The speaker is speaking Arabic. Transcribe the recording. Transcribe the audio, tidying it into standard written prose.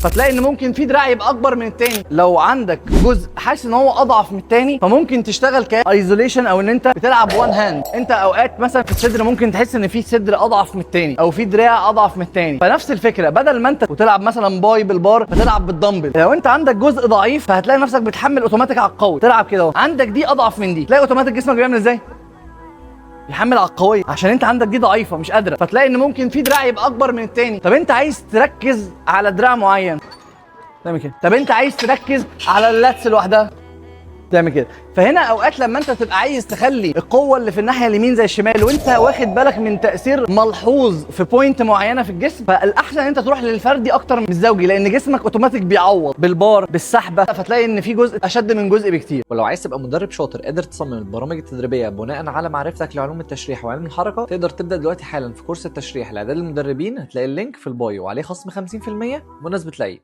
فتلاقي ان ممكن في دراع يبقى اكبر من التاني. لو عندك جزء حاسس ان هو اضعف من التاني فممكن تشتغل كايزوليشن او ان انت بتلعب وان هاند. انت اوقات مثلا في الصدر ممكن تحس ان في صدر اضعف من التاني او في دراع اضعف من التاني، فنفس الفكره بدل ما انت وتلعب مثلا باي بالبار فتلعب بالدمبل. لو انت عندك جزء ضعيف فهتلاقي نفسك بتحمل اوتوماتيك على القوي، تلعب كده اهو، عندك دي اضعف من دي، تلاقي اوتوماتيك جسمك بيعمل ازاي؟ يحمل على القويه عشان انت عندك دي ضعيفه مش قادره. فتلاقي ان ممكن في دراع يبقى اكبر من التاني. طب انت عايز تركز على دراع معين تعمل كده. طب انت عايز تركز على اللاتس لوحدها تعمل كده. فهنا اوقات لما انت تبقى عايز تخلي القوه اللي في الناحيه اليمين زي الشمال وانت واخد بالك من تاثير ملحوظ في بوينت معينه في الجسم، فالاحسن ان انت تروح للفردي اكتر من الزوجي، لان جسمك اوتوماتيك بيعوض بالبار بالسحبه، فتلاقي ان في جزء اشد من جزء بكتير. ولو عايز تبقى مدرب شاطر قادر تصمم البرامج التدريبيه بناء على معرفتك لعلوم التشريح وعلم الحركه، تقدر تبدا دلوقتي حالا في كورس التشريح لاعداد المدربين. هتلاقي اللينك في البايو وعليه خصم 50% بمناسبه العيد.